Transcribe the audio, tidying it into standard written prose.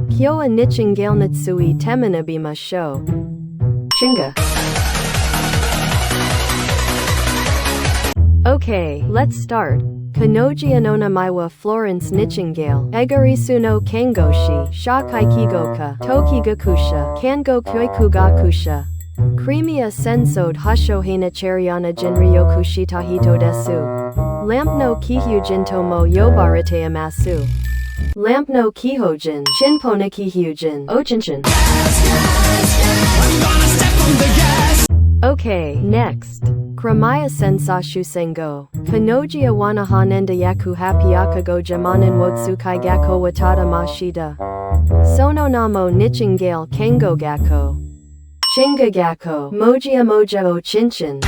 Kyo wa nichingale natsui temanabima sho. Chinga. Okay, let's start. Kanoji anona maiwa Florence Nightingale, Egarisu no Kangoshi, Shakai Kigoka, Tokigakusha, Kango Kyoikugakusha. Creamia sensode Husho Hana Cheriana Jinryokushi Tahito Desu. Lamp no Kihyujin Tomo Yobarite Amasu. Lamp no Kihojin, Shinpona Kihyujin, Ochinchin. Okay, next. Kramaya sensashu sengo. Kanoji awana hanenda yaku hapiaka go jamanin wotsukai gakko watada mashida. Sono namo nichingale kengo gakko. Chinga gakko. Moji moja o chinchin.